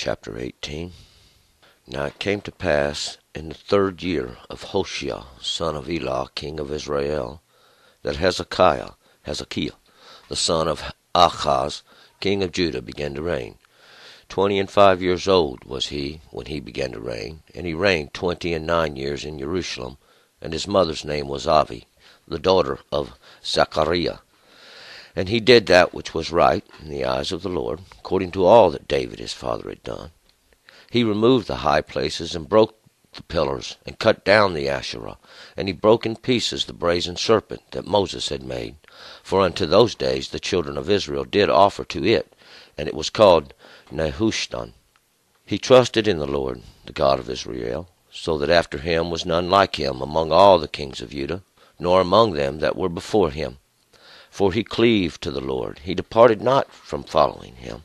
Chapter 18. Now it came to pass in the 3rd year of Hoshea, son of Elah, king of Israel, that Hezekiah, the son of Achaz, king of Judah, began to reign. 25 years old was he when he began to reign, and he reigned 29 years in Jerusalem. And his mother's name was Avi, the daughter of Zechariah. And he did that which was right in the eyes of the Lord, according to all that David his father had done. He removed the high places, and broke the pillars, and cut down the Asherah. And he broke in pieces the brazen serpent that Moses had made. For unto those days the children of Israel did offer to it, and it was called Nehushtan. He trusted in the Lord, the God of Israel, so that after him was none like him among all the kings of Judah, nor among them that were before him. For he cleaved to the Lord, he departed not from following him,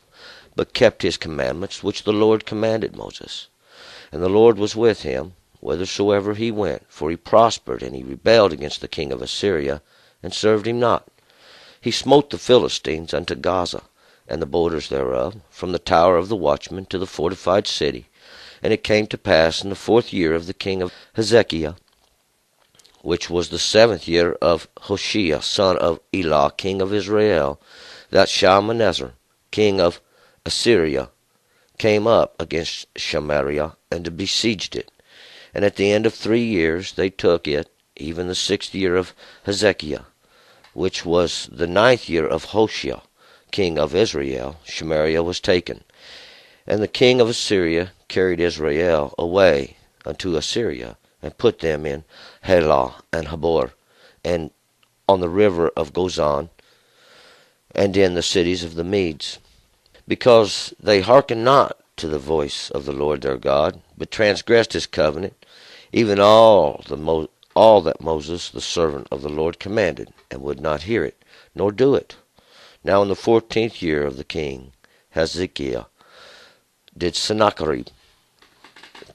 but kept his commandments which the Lord commanded Moses. And the Lord was with him whithersoever he went, for he prospered, and he rebelled against the king of Assyria, and served him not. He smote the Philistines unto Gaza, and the borders thereof, from the tower of the watchman to the fortified city. And it came to pass in the 4th year of the king of Hezekiah, which was the 7th year of Hoshea, son of Elah, king of Israel, that Shalmaneser, king of Assyria, came up against Samaria, and besieged it. And at the end of 3 years they took it, even the 6th year of Hezekiah, which was the 9th year of Hoshea, king of Israel. Samaria was taken. And the king of Assyria carried Israel away unto Assyria, and put them in Halah and Habor, and on the river of Gozan, and in the cities of the Medes, because they hearkened not to the voice of the Lord their God, but transgressed his covenant, even all that Moses the servant of the Lord commanded, and would not hear it, nor do it. Now in the 14th year of the king Hezekiah did Sennacherib,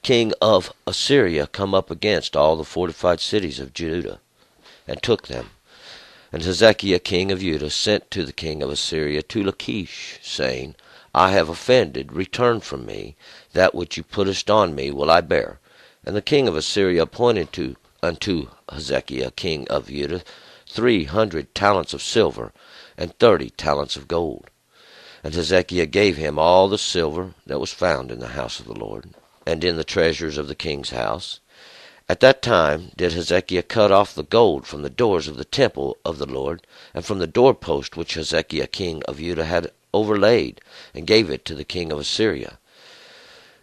king of Assyria, come up against all the fortified cities of Judah, and took them. And Hezekiah king of Judah sent to the king of Assyria to Lachish, saying, I have offended, return from me, that which you puttest on me will I bear. And the king of Assyria appointed unto Hezekiah king of Judah 300 talents of silver, and 30 talents of gold. And Hezekiah gave him all the silver that was found in the house of the Lord, and in the treasures of the king's house. At that time did Hezekiah cut off the gold from the doors of the temple of the Lord, and from the doorpost which Hezekiah king of Judah had overlaid, and gave it to the king of Assyria.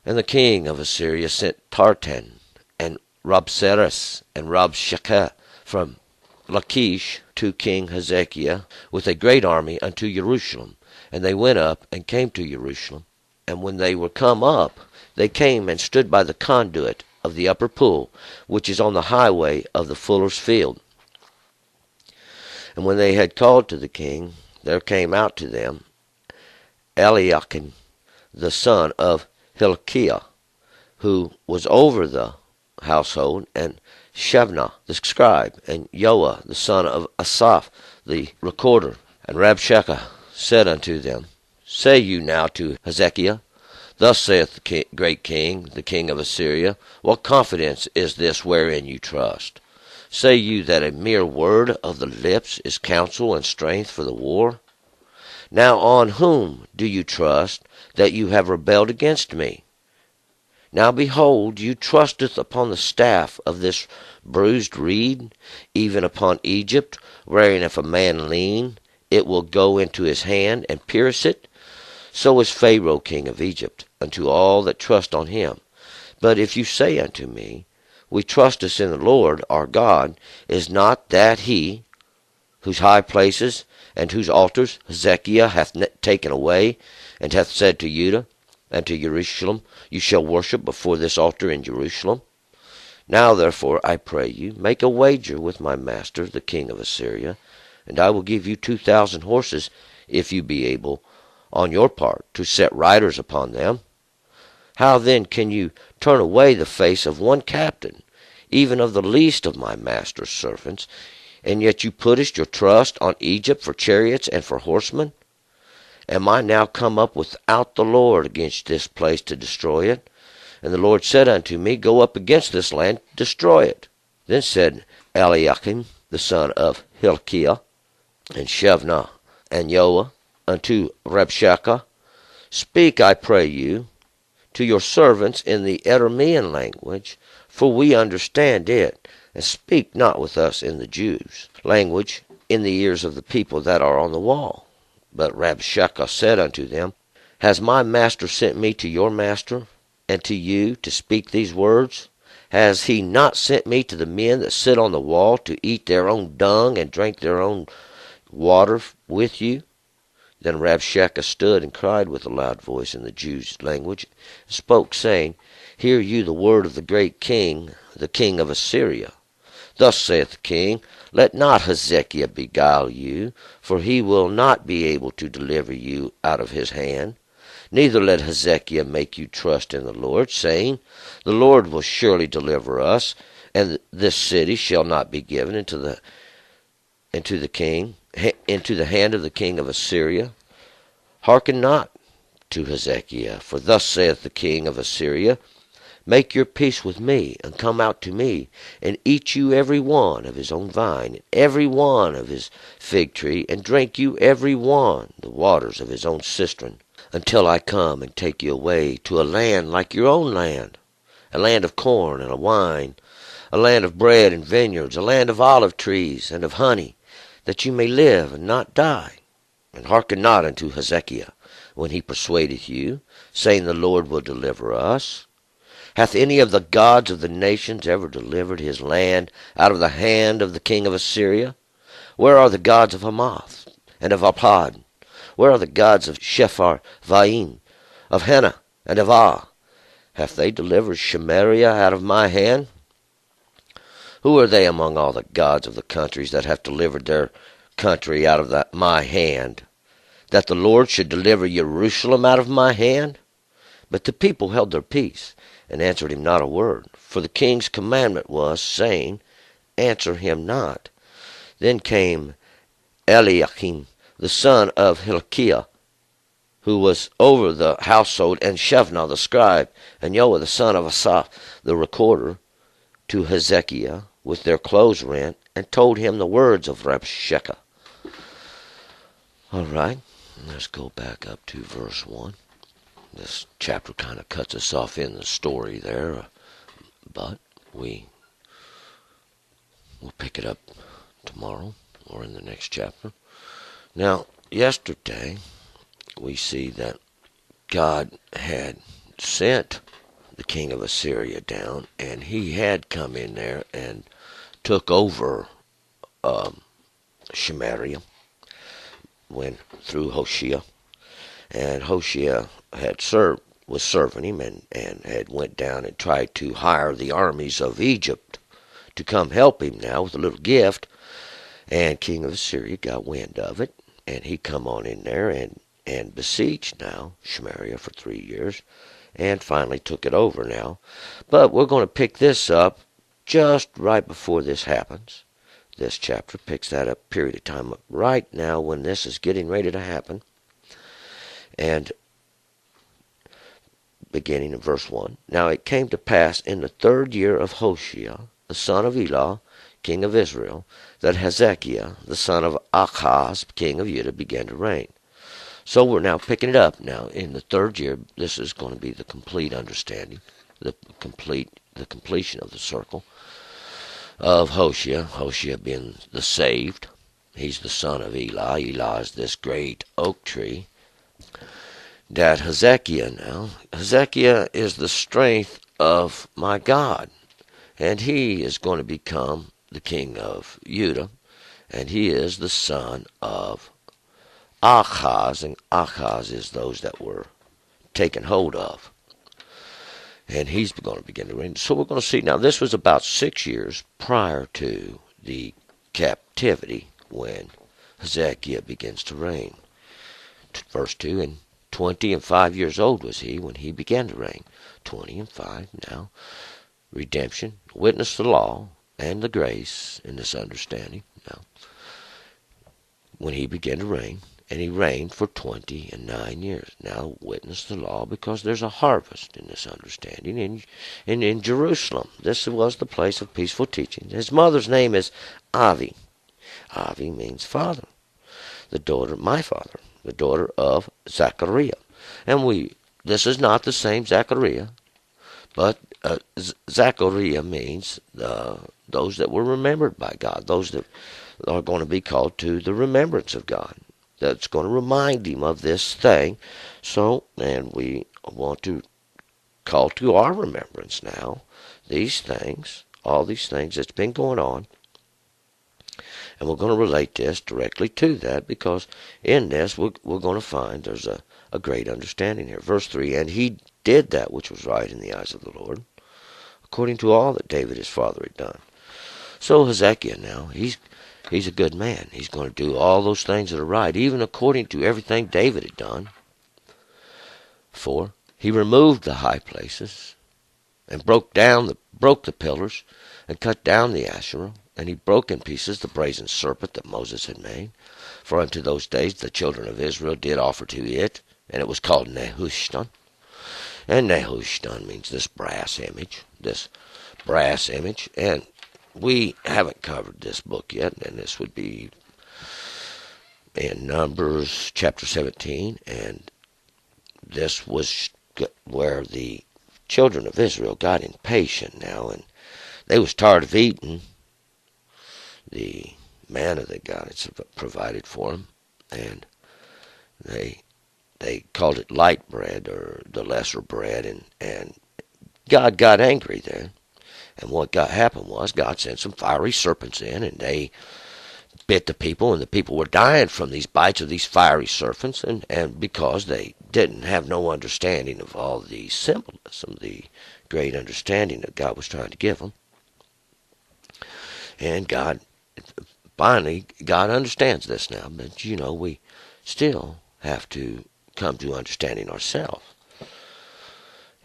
And the king of Assyria sent Tartan, and Rabsaris, and Rabshakeh from Lachish to King Hezekiah with a great army unto Jerusalem. And they went up, and came to Jerusalem. And when they were come up, they came and stood by the conduit of the upper pool, which is on the highway of the fuller's field. And when they had called to the king, there came out to them Eliakim, the son of Hilkiah, who was over the household, and Shebna the scribe, and Joah the son of Asaph the recorder. And Rabshakeh said unto them, Say you now to Hezekiah, Thus saith the great king, the king of Assyria, What confidence is this wherein you trust? Say you that a mere word of the lips is counsel and strength for the war? Now on whom do you trust, that you have rebelled against me? Now behold, you trusteth upon the staff of this bruised reed, even upon Egypt, wherein if a man lean, it will go into his hand, and pierce it. So is Pharaoh king of Egypt unto all that trust on him. But if you say unto me, We trusteth in the Lord our God, is not that he, whose high places and whose altars Hezekiah hath taken away, and hath said to Judah and to Jerusalem, You shall worship before this altar in Jerusalem? Now therefore, I pray you, make a wager with my master the king of Assyria, and I will give you 2,000 horses, if you be able on your part to set riders upon them. How then can you turn away the face of one captain, even of the least of my master's servants, and yet you puttest your trust on Egypt for chariots and for horsemen? Am I now come up without the Lord against this place to destroy it? And the Lord said unto me, Go up against this land, destroy it. Then said Eliakim, the son of Hilkiah, and Shebna, and Joah, unto Rabshakeh, Speak, I pray you, to your servants in the Aramean language, for we understand it, and speak not with us in the Jews' language in the ears of the people that are on the wall. But Rabshakeh said unto them, Has my master sent me to your master, and to you, to speak these words? Has he not sent me to the men that sit on the wall, to eat their own dung, and drink their own water with you? Then Rabshakeh stood and cried with a loud voice in the Jews' language, and spoke, saying, Hear you the word of the great king, the king of Assyria. Thus saith the king, Let not Hezekiah beguile you, for he will not be able to deliver you out of his hand. Neither let Hezekiah make you trust in the Lord, saying, The Lord will surely deliver us, and this city shall not be given into the hand of the king of Assyria. Hearken not to Hezekiah, for thus saith the king of Assyria, Make your peace with me, and come out to me, and eat you every one of his own vine, and every one of his fig tree, and drink you every one the waters of his own cistern, until I come and take you away to a land like your own land, a land of corn and of wine, a land of bread and vineyards, a land of olive trees and of honey, that you may live and not die. And hearken not unto Hezekiah, when he persuadeth you, saying, The Lord will deliver us. Hath any of the gods of the nations ever delivered his land out of the hand of the king of Assyria? Where are the gods of Hamath and of Arpad? Where are the gods of Shepharvaim, of Hena, and of Ah? Hath they delivered Samaria out of my hand? Who are they among all the gods of the countries that have delivered their country out of my hand, that the Lord should deliver Jerusalem out of my hand? But the people held their peace, and answered him not a word. For the king's commandment was, saying, Answer him not. Then came Eliakim, the son of Hilkiah, who was over the household, and Shebna the scribe, and Joah the son of Asaph the recorder, to Hezekiah, with their clothes rent, and told him the words of Rabshakeh. All right, let's go back up to verse 1. This chapter kind of cuts us off in the story there, but we'll pick it up tomorrow or in the next chapter. Now, yesterday, we see that God had sent the king of Assyria down, and he had come in there and took over Samaria through Hoshea, and Hoshea was serving him, and had went down and tried to hire the armies of Egypt to come help him now with a little gift, and king of Assyria got wind of it, and he come on in there and besieged now Samaria for 3 years, and finally took it over now. But we're going to pick this up just right before this happens. This chapter picks that up period of time right now when this is getting ready to happen. And beginning in verse 1. Now it came to pass in the 3rd year of Hoshea, the son of Elah, king of Israel, that Hezekiah, the son of Achaz, king of Judah, began to reign. So we're now picking it up now in the 3rd year. This is going to be the complete understanding, the completion of the circle of Hoshea. Hoshea being the saved. He's the son of Elah. Elah is this great oak tree. That Hezekiah now. Hezekiah is the strength of my God. And he is going to become the king of Judah. And he is the son of Achaz. And Achaz is those that were taken hold of. And he's going to begin to reign. So we're going to see now, this was about 6 years prior to the captivity when Hezekiah begins to reign. Verse 2, and 25 years old was he when he began to reign. 20 and 5 now. Redemption, witness the law and the grace in this understanding. Now, when he began to reign, And he reigned for 29 years. Now witness the law, because there's a harvest in this understanding in Jerusalem. This was the place of peaceful teaching. His mother's name is Avi. Avi means father. My father, the daughter of Zachariah. And this is not the same Zachariah, but Zachariah means those that were remembered by God, those that are going to be called to the remembrance of God. That's going to remind him of this thing. So, and we want to call to our remembrance now these things, all these things that's been going on. And we're going to relate this directly to that, because in this we're going to find there's a great understanding here. Verse 3, and he did that which was right in the eyes of the Lord, according to all that David his father had done. So Hezekiah now, he's a good man. He's going to do all those things that are right, even according to everything David had done. 4, he removed the high places and broke the pillars and cut down the Asherah, and he broke in pieces the brazen serpent that Moses had made. For unto those days the children of Israel did offer to it, and it was called Nehushtan. And Nehushtan means this brass image. And we haven't covered this book yet, and this would be in Numbers chapter 17, and this was where the children of Israel got impatient now, and they was tired of eating the manna that God had provided for them, and they called it light bread, or the lesser bread, and God got angry there. And what happened was God sent some fiery serpents in, and they bit the people, and the people were dying from these bites of these fiery serpents, and because they didn't have no understanding of all the symbolism, the great understanding that God was trying to give them. And finally, God understands this now, but we still have to come to understanding ourselves.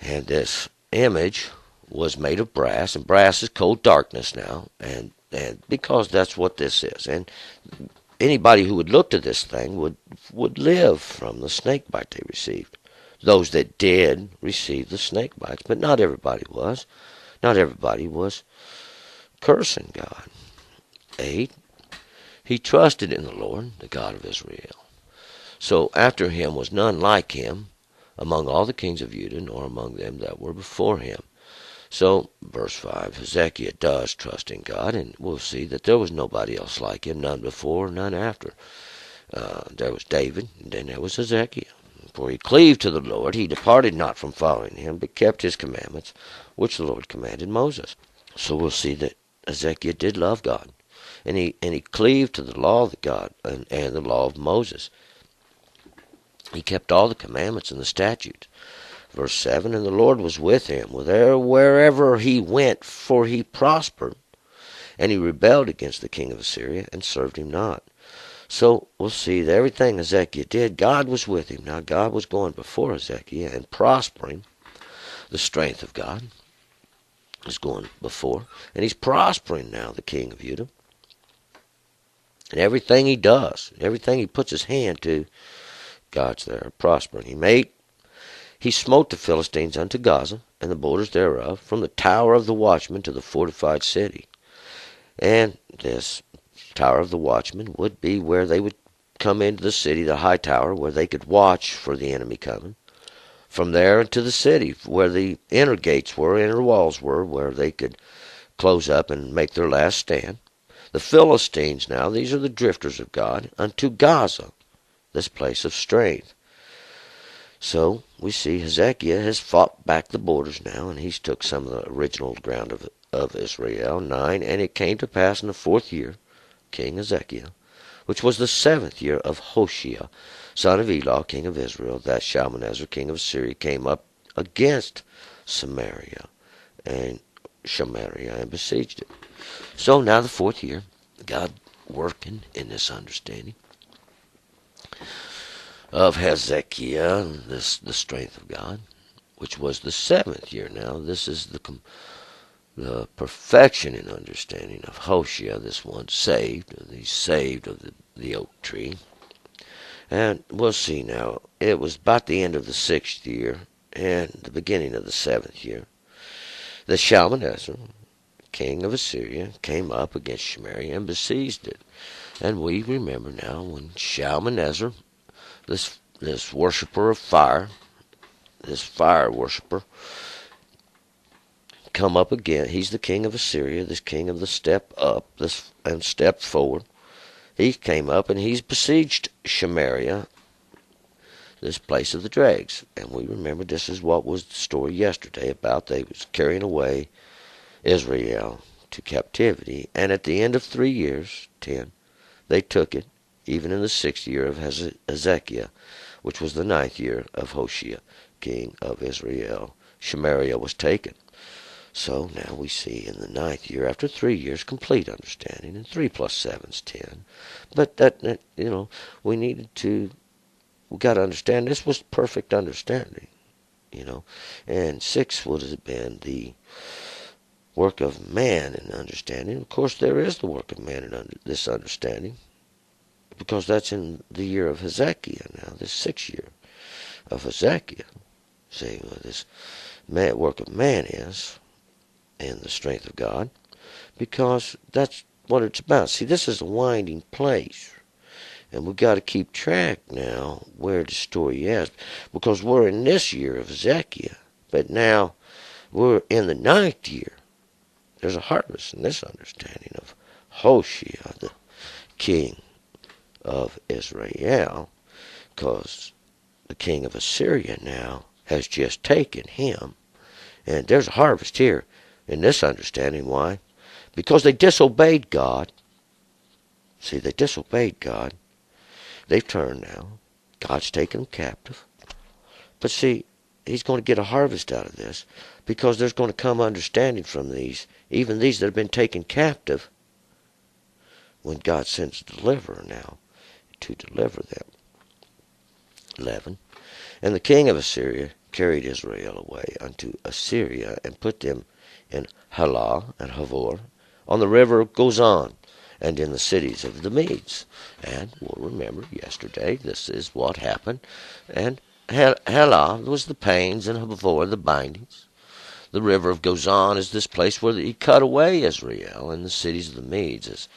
And this image was made of brass, and brass is cold darkness now, and because that's what this is. And anybody who would look to this thing would live from the snake bite they received. Those that did receive the snake bites, but not everybody was. Not everybody was cursing God. 8, he trusted in the Lord, the God of Israel. So after him was none like him among all the kings of Judah, nor among them that were before him. So, verse 5, Hezekiah does trust in God, and we'll see that there was nobody else like him, none before, none after. There was David, and then there was Hezekiah. For he cleaved to the Lord, he departed not from following him, but kept his commandments, which the Lord commanded Moses. So we'll see that Hezekiah did love God, and he cleaved to the law of God and the law of Moses. He kept all the commandments and the statutes. Verse 7, and the Lord was with him wherever he went, for he prospered. And he rebelled against the king of Assyria and served him not. So we'll see that everything Hezekiah did, God was with him. Now God was going before Hezekiah and prospering. The strength of God is going before. And he's prospering now, the king of Judah. And everything he does, everything he puts his hand to, God's there prospering. He smote the Philistines unto Gaza, and the borders thereof, from the tower of the watchman to the fortified city. And this tower of the watchman would be where they would come into the city, the high tower, where they could watch for the enemy coming. From there into the city, where the inner gates were, inner walls were, where they could close up and make their last stand. The Philistines now, these are the drifters of God, unto Gaza, this place of strength. So we see Hezekiah has fought back the borders now, and he's took some of the original ground of Israel. 9, and it came to pass in the 4th year, King Hezekiah, which was the 7th year of Hoshea, son of Elah, king of Israel, that Shalmaneser, king of Syria, came up against Samaria and besieged it. So now the 4th year, God working in this understanding of Hezekiah, the strength of God, which was the 7th year. Now this is the perfection in understanding of Hoshea, this one saved. He's saved of the oak tree. And we'll see now. It was about the end of the 6th year and the beginning of the 7th year that Shalmaneser, king of Assyria, came up against Samaria and besieged it. And we remember now when Shalmaneser, this worshiper of fire, this fire worshiper, come up again. He's the king of Assyria, this king of the step up, this and step forward. He came up and he's besieged Samaria, this place of the dregs. And we remember this is what was the story yesterday about they was carrying away Israel to captivity. And at the end of 3 years, 10, they took it, even in the 6th year of Hezekiah, which was the 9th year of Hoshea, king of Israel. Samaria was taken. So now we see in the 9th year, after 3 years, complete understanding, and 3 plus 7 is 10. But that we got to understand this was perfect understanding, and 6 would have been the work of man in understanding. Of course, there is the work of man in this understanding, because that's in the year of Hezekiah now, this 6th year of Hezekiah. See what this work of man is in the strength of God, because that's what it's about. See, this is a winding place, and we've got to keep track now where the story is, because we're in this year of Hezekiah, but now we're in the 9th year. There's a harvest in this understanding of Hoshea, the king of Israel, because the king of Assyria now has just taken him, and there's a harvest here in this understanding. Why? Because they disobeyed God. See, they disobeyed God. They've turned now. God's taken them captive. But see, he's going to get a harvest out of this, because there's going to come understanding from these, even these that have been taken captive, when God sends a deliverer now to deliver them. 11. And the king of Assyria carried Israel away unto Assyria, and put them in Halah and Havor, on the river of Gozan, and in the cities of the Medes. And we'll remember yesterday, this is what happened. And Halah was the pains, and Havor the bindings. The river of Gozan is this place where he cut away Israel, and the cities of the Medes is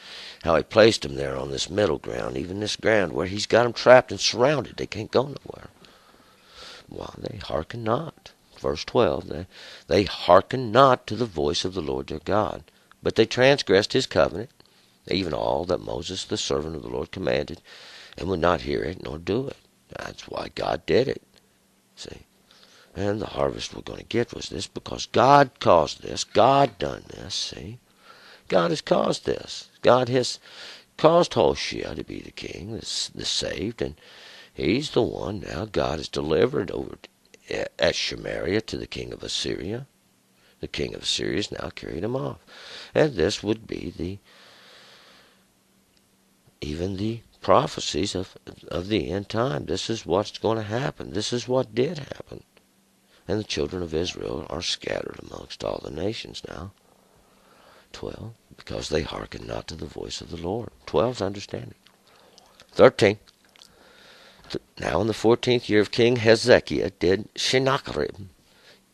how he placed them there on this middle ground, even this ground where he's got them trapped and surrounded. They can't go nowhere. Why, they hearken not. Verse 12, they hearken not to the voice of the Lord their God, but they transgressed his covenant, even all that Moses the servant of the Lord commanded, and would not hear it nor do it. That's why God did it. See? And the harvest we're going to get was this, because God caused this. God done this, see? God has caused this. God has caused Hoshea to be the king, the saved, and he's the one now God has delivered over at Samaria to the king of Assyria. The king of Assyria has now carried him off. And this would be even the prophecies of the end time. This is what's going to happen. This is what did happen. And the children of Israel are scattered amongst all the nations now. 12, because they hearken not to the voice of the Lord. 12's understanding. 13, now in the 14th year of King Hezekiah did Sennacherib,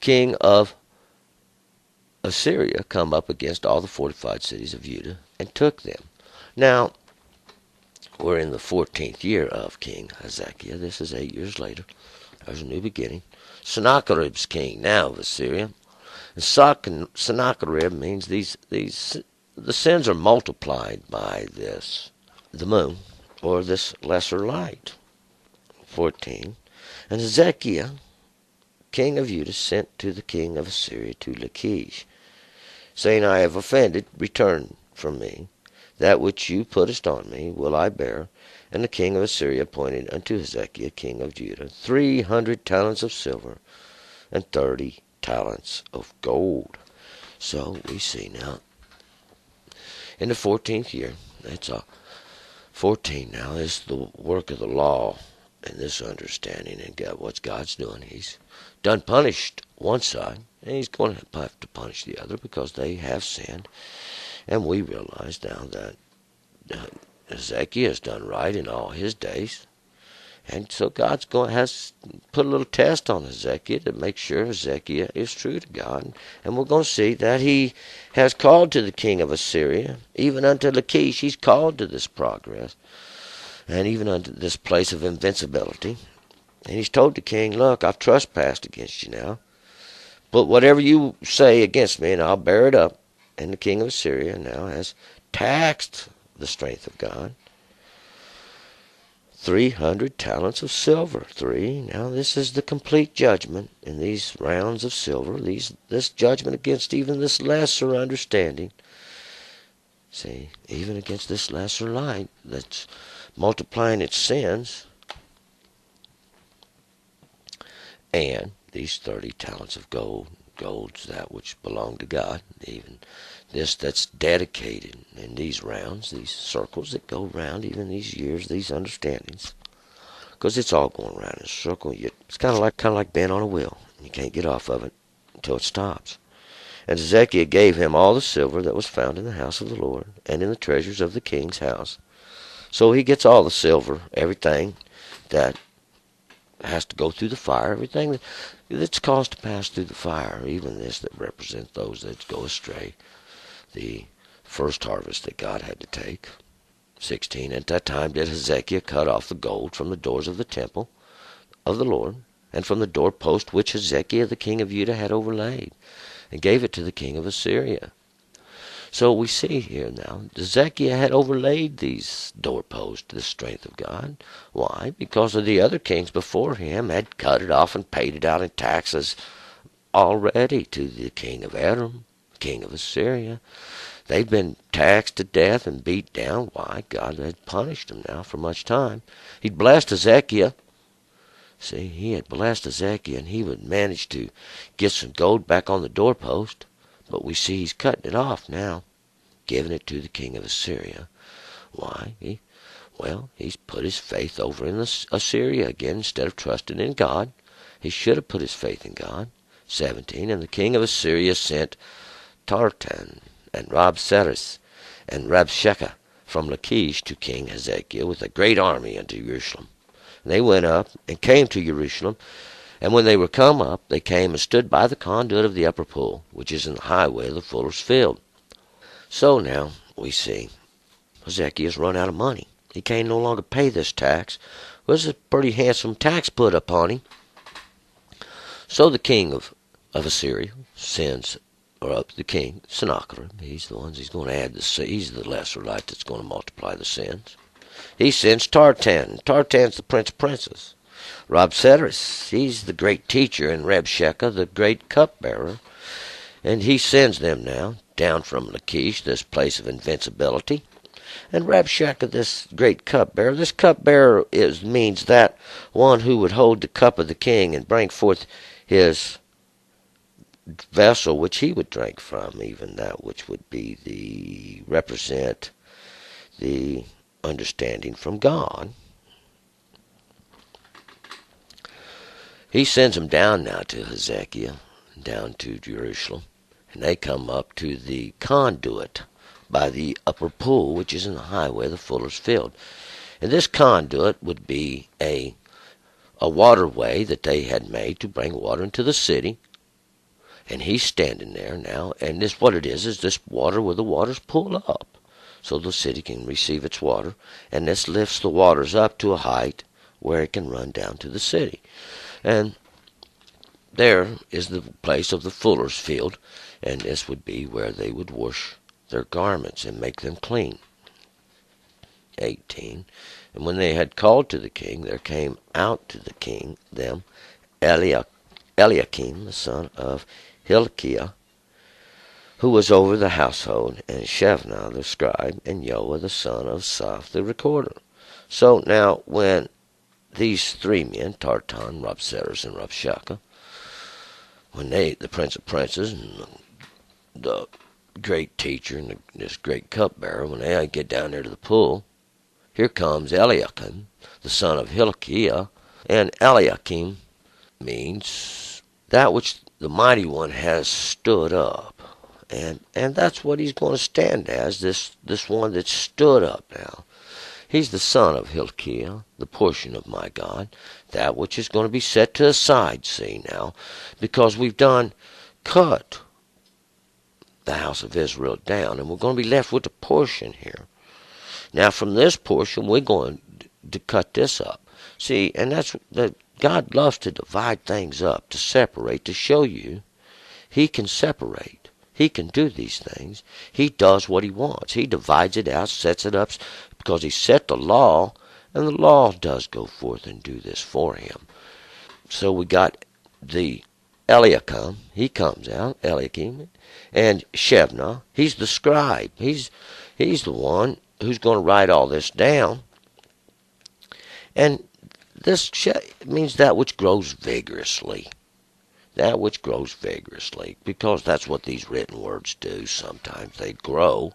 king of Assyria, come up against all the fortified cities of Judah, and took them. Now, we're in the 14th year of King Hezekiah. This is 8 years later. There's a new beginning. Sennacherib's king now of Assyria. And Sennacherib means the sins are multiplied by this, the moon, or this lesser light. 14. And Hezekiah, king of Judah, sent to the king of Assyria to Lachish, saying, I have offended, return from me. That which you puttest on me will I bear. And the king of Assyria appointed unto Hezekiah, king of Judah, 300 talents of silver, and 30 talents of gold. So we see now, in the 14th year, that's 14 now, is the work of the law and this understanding, and what God's doing. He's done punished one side, and he's going to have to punish the other, because they have sinned. And we realize now that Hezekiah has done right in all his days. And so God's has put a little test on Hezekiah to make sure Hezekiah is true to God. And we're going to see that he has called to the king of Assyria, even unto Lachish. He's called to this progress, and even unto this place of invincibility. And he's told the king, look, I've trespassed against you now. But whatever you say against me, and I'll bear it up. And the king of Assyria now has taxed the strength of God. 300 talents of silver. Now this is the complete judgment in these rounds of silver. This judgment against even this lesser understanding. See, even against this lesser light that's multiplying its sins. And these 30 talents of gold. Gold's that which belong to God. Even this that's dedicated in these rounds, these circles that go round, even these years, these understandings. Because it's all going around in a circle. It's kind of like being on a wheel. You can't get off of it until it stops. And Hezekiah gave him all the silver that was found in the house of the Lord and in the treasures of the king's house. So he gets all the silver, everything that has to go through the fire, everything that's caused to pass through the fire, even this that represents those that go astray, the first harvest that God had to take. 16. At that time did Hezekiah cut off the gold from the doors of the temple of the Lord, and from the doorpost which Hezekiah the king of Judah had overlaid, and gave it to the king of Assyria. So we see here now, Hezekiah had overlaid these doorposts to the strength of God. Why? Because of the other kings before him had cut it off and paid it out in taxes already to the king of Edom, king of Assyria. They'd been taxed to death and beat down. Why? God had punished them now for much time. He'd blessed Hezekiah. See, he had blessed Hezekiah, and he would manage to get some gold back on the doorpost. But we see he's cutting it off now, giving it to the king of Assyria. Why? He's put his faith over in Assyria again instead of trusting in God. He should have put his faith in God. 17. And the king of Assyria sent Tartan and Rabsaris and Rabshakeh from Lachish to King Hezekiah with a great army unto Jerusalem. And they went up and came to Jerusalem. And when they were come up, they came and stood by the conduit of the upper pool, which is in the highway of the fuller's field. So now we see Hezekiah's run out of money. He can't no longer pay this tax. Well, this is a pretty handsome tax put upon him. So the king of Assyria sends, or up the king, Sennacherib. He's the one he's going to add he's the lesser light that's going to multiply the sins. He sends Tartan. Tartan's the prince of princes. Rabsaris, he's the great teacher, and Rabshakeh, the great cupbearer. And he sends them now down from Lachish, this place of invincibility. And Rabshakeh, this great cupbearer, means that one who would hold the cup of the king and bring forth his vessel which he would drink from, even that which would be represent the understanding from God. He sends them down now to Hezekiah, down to Jerusalem, and they come up to the conduit by the upper pool, which is in the highway of the fuller's field. And this conduit would be a waterway that they had made to bring water into the city. And he's standing there now, and what it is this water where the waters pull up, so the city can receive its water, and this lifts the waters up to a height where it can run down to the city. And there is the place of the fuller's field, and this would be where they would wash their garments and make them clean. 18. And when they had called to the king, there came out to the king them Eliakim, the son of Hilkiah, who was over the household, and Shebna the scribe, and Joah the son of Saph the recorder. So now when these three men, Tartan, Rabsaris, and Rabshakeh, when the prince of princes and the great teacher and this great cupbearer, when they get down there to the pool, here comes Eliakim, the son of Hilkiah. And Eliakim means that which the mighty one has stood up. And that's what he's going to stand as, this one that stood up now. He's the son of Hilkiah, the portion of my God, that which is going to be set to the side, see now, because we've done cut the house of Israel down, and we're going to be left with a portion here. Now from this portion, we're going to cut this up. See, and that's that God loves to divide things up, to separate, to show you He can separate. He can do these things. He does what He wants. He divides it out, sets it up, because He set the law, and the law does go forth and do this for Him. So we got the Eliakim, he comes out, Eliakim, and Shebna, he's the scribe. He's the one who's going to write all this down. And this means that which grows vigorously. That which grows vigorously, because that's what these written words do. Sometimes they grow,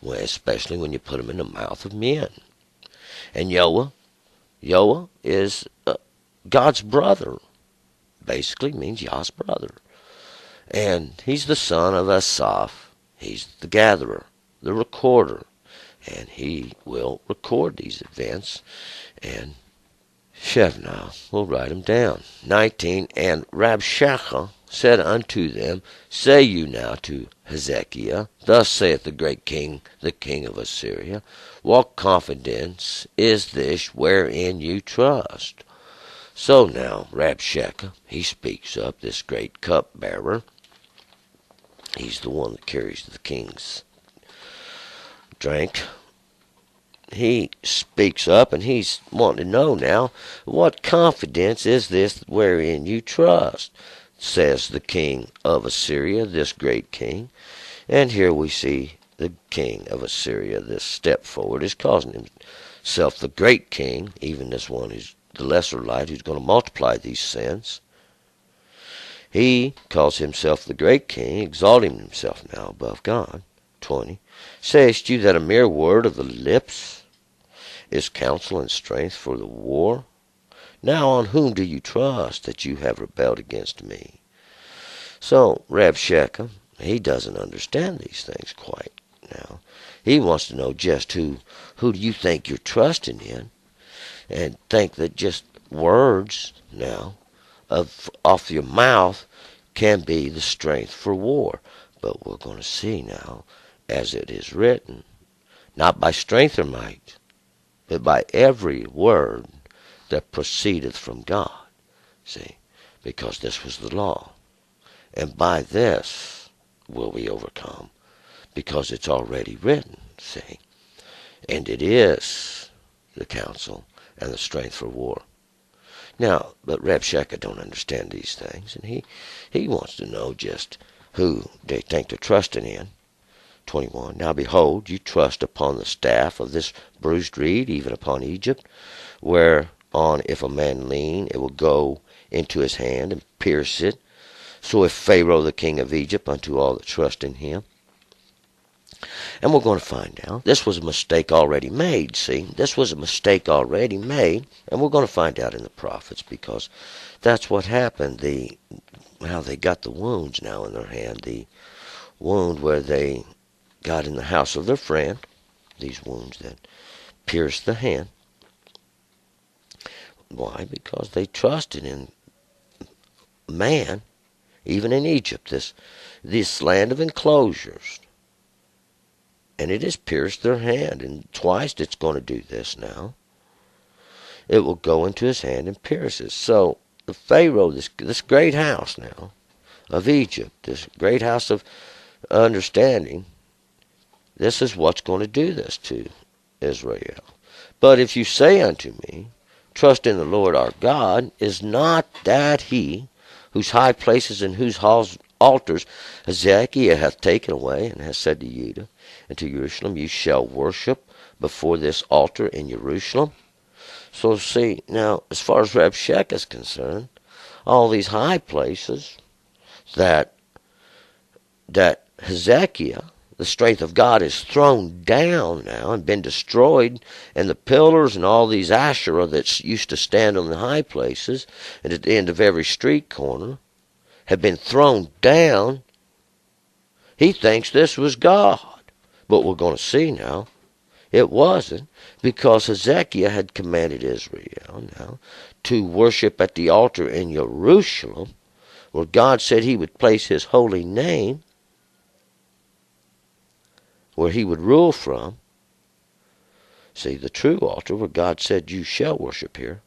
especially when you put them in the mouth of men. And Yoah is God's brother. Basically means Yah's brother. And he's the son of Asaph. He's the gatherer, the recorder. And he will record these events. And Shebna will write them down. 19, and Rabshakeh said unto them, Say you now to Hezekiah, Thus saith the great king, the king of Assyria, What confidence is this wherein you trust? So now Rabshakeh, he speaks up, this great cupbearer. He's the one that carries the king's drink. He speaks up, and he's wanting to know now, what confidence is this wherein you trust, says the king of Assyria, this great king. And here we see the king of Assyria, this step forward, is causing himself the great king, even this one who's the lesser light, who's going to multiply these sins. He calls himself the great king, exalting himself now above God. 20. Sayest you that a mere word of the lips is counsel and strength for the war? Now on whom do you trust that you have rebelled against me? So Rabshakeh, he doesn't understand these things quite now. He wants to know just who do you think you're trusting in, and think that just words now off your mouth can be the strength for war. But we're going to see now, as it is written, not by strength or might, but by every word that proceedeth from God. See, because this was the law. And by this will we overcome, because it's already written, see. And it is the counsel and the strength for war. Now, but Rabshakeh don't understand these things, and he wants to know just who they think they're trusting in. 21. Now behold, you trust upon the staff of this bruised reed, even upon Egypt, whereon if a man lean, it will go into his hand and pierce it. So if Pharaoh the king of Egypt unto all that trust in him. And we're going to find out. This was a mistake already made, see. This was a mistake already made, and we're going to find out in the prophets, because that's what happened. How they got the wounds now in their hand. The wound where they got in the house of their friend. These wounds that pierced the hand. Why? Because they trusted in man, even in Egypt, this land of enclosures. And it has pierced their hand, and twice it's going to do this now. It will go into his hand and pierce it. So the Pharaoh, this great house now of Egypt, this great house of understanding, this is what's going to do this to Israel. But if you say unto me, Trust in the Lord our God, is not that he whose high places and whose altars Hezekiah hath taken away, and hath said to Judah and to Jerusalem, You shall worship before this altar in Jerusalem? So see, now, as far as Rabshakeh is concerned, all these high places that Hezekiah, the strength of God, is thrown down now and been destroyed, and the pillars and all these Asherah that used to stand on the high places and at the end of every street corner have been thrown down. He thinks this was God. But we're going to see now, It wasn't, because Hezekiah had commanded Israel now to worship at the altar in Jerusalem, where God said he would place his holy name, where he would rule from. See, the true altar where God said, you shall worship here.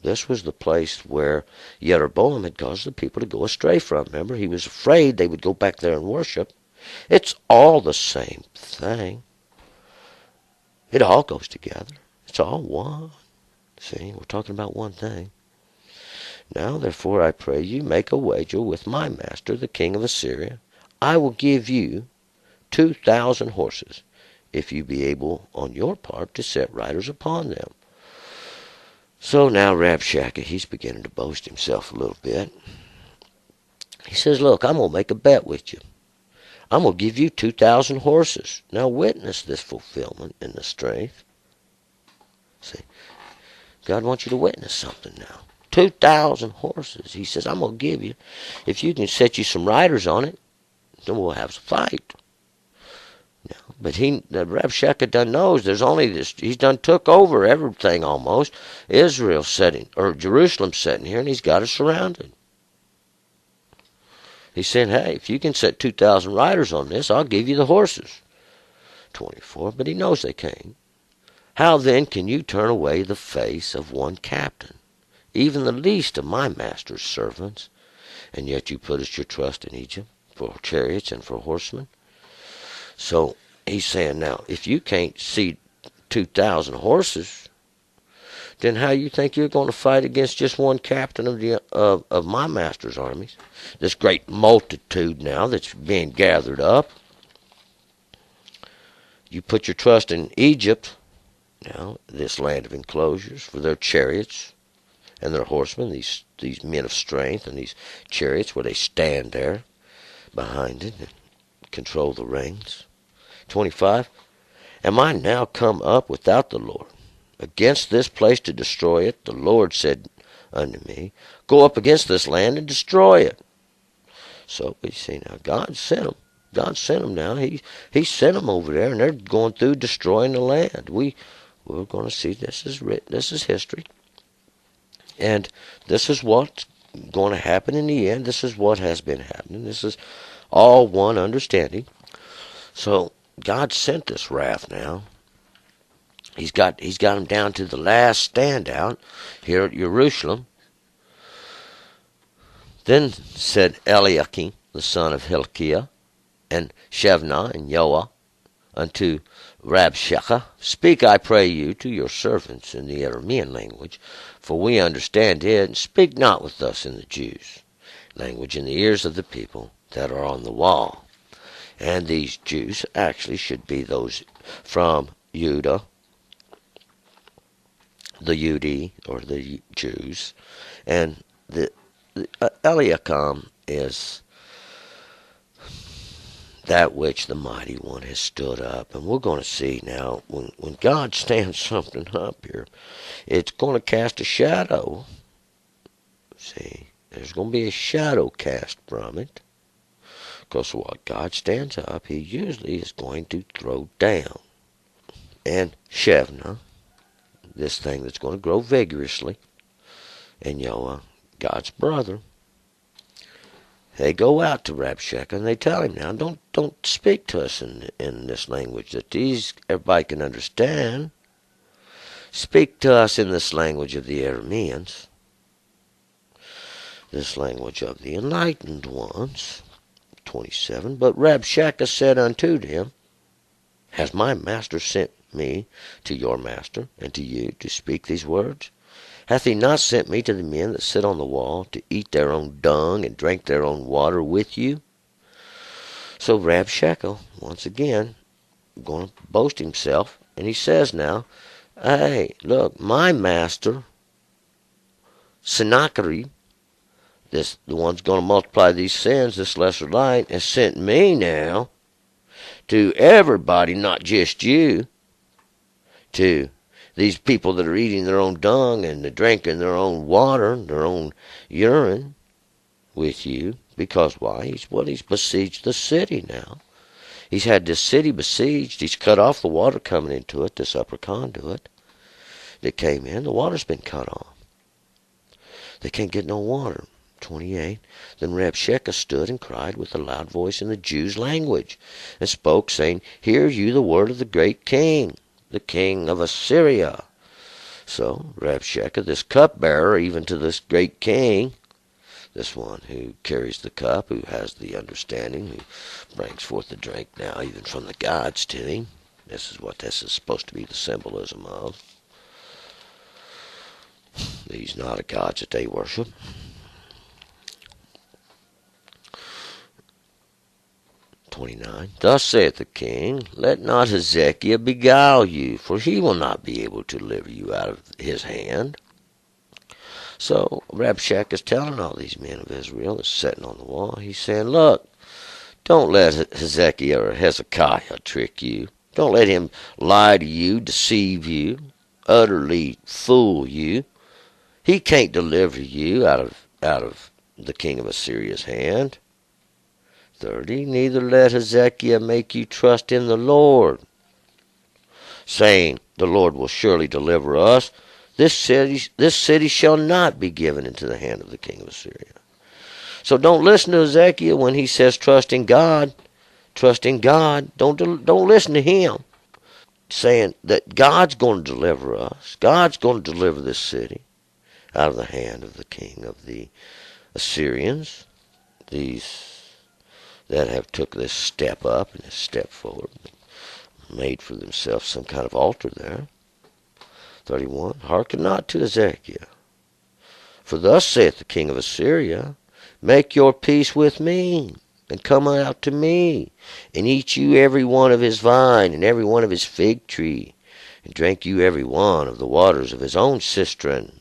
This was the place where Jeroboam had caused the people to go astray from. Remember, he was afraid they would go back there and worship. It's all the same thing. It all goes together. It's all one. See, we're talking about one thing. Now, therefore, I pray you, make a wager with my master, the king of Assyria. I will give you 2,000 horses, if you be able on your part to set riders upon them. So now Rabshakeh, he's beginning to boast himself a little bit. He says, look, I'm going to make a bet with you. I'm going to give you 2,000 horses. Now witness this fulfillment in the strength. See, God wants you to witness something now. 2,000 horses. He says, I'm going to give you. If you can set you some riders on it, then we'll have a fight. Now, but Rabshakeh done knows there's only this. He's done took over everything almost. Israel sitting, or Jerusalem sitting here, and he's got it surrounded. He's saying, hey, if you can set 2,000 riders on this, I'll give you the horses. 24, but he knows they can't. How then can you turn away the face of one captain, even the least of my master's servants, and yet you put your trust in Egypt for chariots and for horsemen? So he's saying, now, if you can't see 2,000 horses, then how you think you're going to fight against just one captain of my master's armies? This great multitude now that's being gathered up. You put your trust in Egypt, now, this land of enclosures, for their chariots and their horsemen, these men of strength, and these chariots where they stand there behind it and control the reins. 25, am I now come up without the Lord against this place to destroy it? The Lord said unto me, go up against this land and destroy it. So we see now, God sent them. God sent them now. He sent them over there, and they're going through destroying the land. We're going to see this is written. This is history. And this is what's going to happen in the end. This is what has been happening. This is all one understanding. So God sent this wrath now. He's got them down to the last standout here at Jerusalem. Then said Eliakim, the son of Hilkiah, and Shebna and Joah unto Rabshakeh, speak, I pray you, to your servants in the Aramean language, for we understand it, and speak not with us in the Jews' language in the ears of the people that are on the wall. And these Jews actually should be those from Judah, the Yudi, or the Jews, and the Eliakim is that which the mighty one has stood up. And we're going to see now, when God stands something up here, it's going to cast a shadow. See, there's going to be a shadow cast from it. Because what God stands up, he usually is going to throw down. And Shebna, this thing that's going to grow vigorously, and Joah, God's brother, they go out to Rabshakeh and they tell him, now, don't speak to us in this language that everybody can understand. Speak to us in this language of the Arameans, this language of the enlightened ones. 27, but Rabshakeh said unto them, has my master sent me to your master and to you to speak these words? Hath he not sent me to the men that sit on the wall to eat their own dung and drink their own water with you? So Rabshakeh, once again, going to boast himself, and he says now, hey, look, my master, Sennacherib, the one's going to multiply these sins, this lesser light, has sent me now to everybody, not just you, to these people that are eating their own dung and drinking their own water, their own urine with you. Because why? He's besieged the city now. He's had this city besieged. He's cut off the water coming into it, this upper conduit that came in. The water's been cut off. They can't get no water. 28. Then Rabshakeh stood and cried with a loud voice in the Jews' language, and spoke, saying, Hear you the word of the great king, the king of Assyria. So Rabshakeh, this cupbearer, even to this great king, this one who carries the cup, who has the understanding, who brings forth the drink now, even from the gods to him. This is what this is supposed to be the symbolism of. These not the gods that they worship. 29. Thus saith the king, Let not Hezekiah beguile you, for he will not be able to deliver you out of his hand. So Rabshakeh is telling all these men of Israel that's sitting on the wall, he's saying, Look, don't let Hezekiah or Hezekiah trick you. Don't let him lie to you, deceive you, utterly fool you. He can't deliver you out of the king of Assyria's hand. 30. Neither let Hezekiah make you trust in the Lord, saying, The Lord will surely deliver us. This city shall not be given into the hand of the king of Assyria. So don't listen to Hezekiah when he says trust in God. Trust in God. Don't listen to him saying that God's going to deliver us. God's going to deliver this city out of the hand of the king of the Assyrians. These that have took this step up and this step forward, made for themselves some kind of altar there. 31. Hearken not to Hezekiah, for thus saith the king of Assyria, Make your peace with me, and come out to me, and eat you every one of his vine, and every one of his fig tree, and drink you every one of the waters of his own cistern.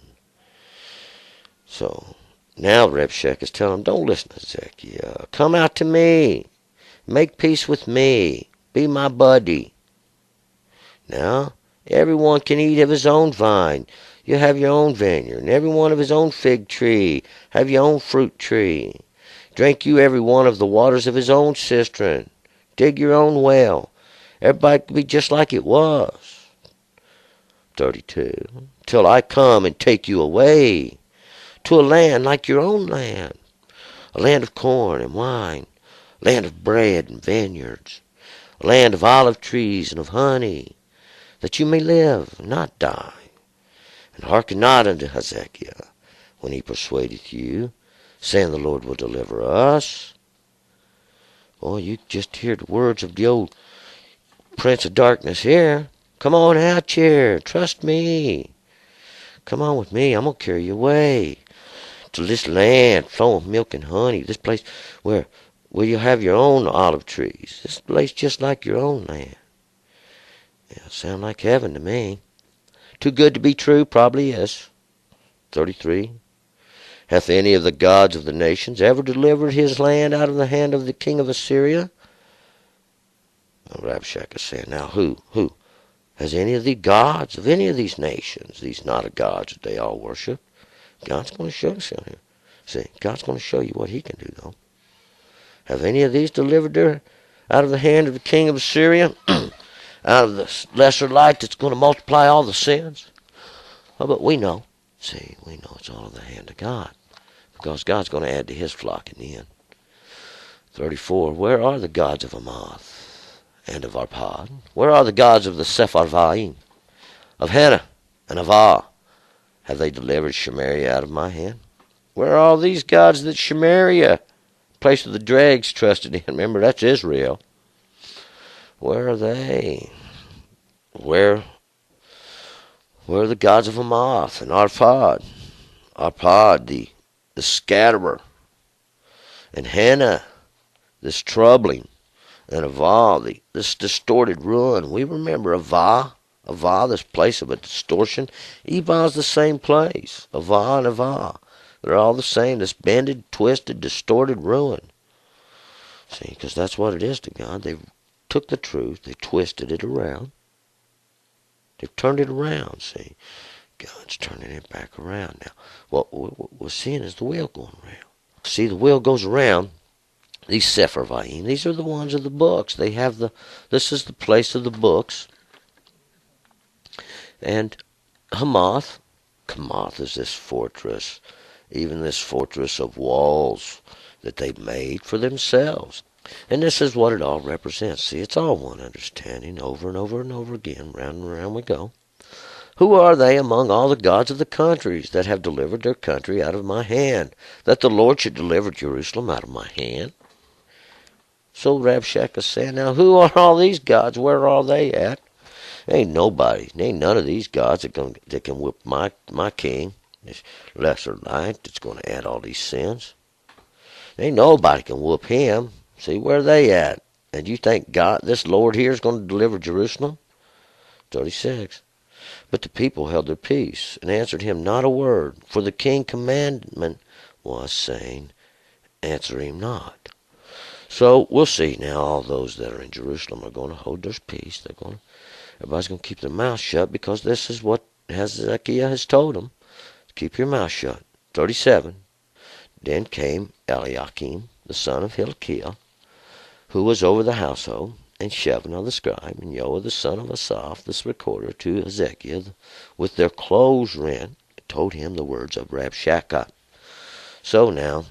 So now Rabshakeh is telling him, don't listen to Hezekiah. Come out to me. Make peace with me. Be my buddy. Now, everyone can eat of his own vine. You have your own vineyard, and every one of his own fig tree. Have your own fruit tree. Drink you every one of the waters of his own cistern. Dig your own well. Everybody can be just like it was. 32. Till I come and take you away to a land like your own land, a land of corn and wine, a land of bread and vineyards, a land of olive trees and of honey, that you may live and not die. And hearken not unto Hezekiah when he persuadeth you, saying the Lord will deliver us. Boy, you just hear the words of the old prince of darkness here. Come on out here. Trust me. Come on with me. I'm going to carry you away to this land flowing with milk and honey. This place where you have your own olive trees. This place just like your own land. Yeah, sound like heaven to me. Too good to be true, probably is. 33. Hath any of the gods of the nations ever delivered his land out of the hand of the king of Assyria? Rabshakeh is saying, now who? Has any of the gods of any of these nations, these not of gods that they all worship? God's going to show himself here. See, God's going to show you what he can do, though. Have any of these delivered her out of the hand of the king of Assyria? Out of the lesser light that's going to multiply all the sins? Oh, but we know. See, we know it's all in the hand of God. Because God's going to add to his flock in the end. 34. Where are the gods of Amath and of Arpad? Where are the gods of the Sepharvaim, of Hena and of Ah? Have they delivered Samaria out of my hand? Where are all these gods that Samaria, place of the dregs, trusted in? Remember, that's Israel. Where are they? Where are the gods of Amath and Arpad? Arpad, the scatterer, and Hena, this troubling, and Avah, this distorted ruin. We remember Avah, this place of a distortion. Evah's the same place. Avah and Avah, they're all the same. This bended, twisted, distorted ruin. See, because that's what it is to God. They took the truth, they twisted it around. They've turned it around, see. God's turning it back around now. What we're seeing is the wheel going around. See, the wheel goes around These Sepharvaim, these are the ones of the books. They have this is the place of the books. And Hamath, Hamath is this fortress, even this fortress of walls that they made for themselves. And this is what it all represents. See, it's all one understanding over and over and over again. Round and round we go. Who are they among all the gods of the countries that have delivered their country out of my hand, that the Lord should deliver Jerusalem out of my hand? So Rabshakeh said, now who are all these gods? Where are they at? Ain't nobody, ain't none of these gods that can whip my king, this lesser light that's going to add all these sins. Ain't nobody can whoop him. See, where they at? And you think God, this Lord here, is going to deliver Jerusalem? 36. But the people held their peace and answered him not a word, for the king's commandment was, saying, answer him not. So we'll see now. All those that are in Jerusalem are going to hold their peace. Everybody's going to keep their mouth shut, because this is what Hezekiah has told them. Keep your mouth shut. 37. Then came Eliakim, the son of Hilkiah, who was over the household, and Shebna the scribe, and Joah the son of Asaph, the recorder, to Hezekiah with their clothes rent, and told him the words of Rabshakeh. So now,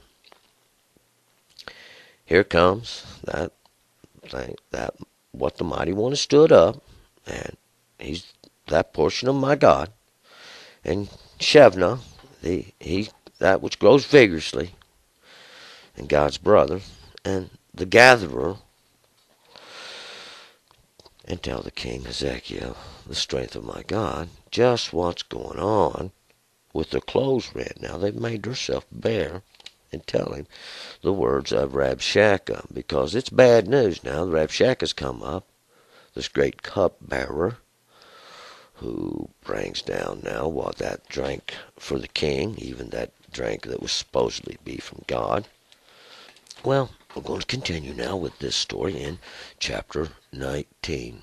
here comes that thing, that what the mighty one has stood up, and he's that portion of my God, and Shebna, he that which grows vigorously, and God's brother, and the gatherer, and tell the king Hezekiah, the strength of my God, just what's going on with their clothes rent. Now they've made themselves bare, and tell him the words of Rabshakeh, because it's bad news now. Rabshakeh's come up, this great cupbearer, who brings down now what that drank for the king, even that drink that was supposedly be from God. Well, we're going to continue now with this story in chapter 19.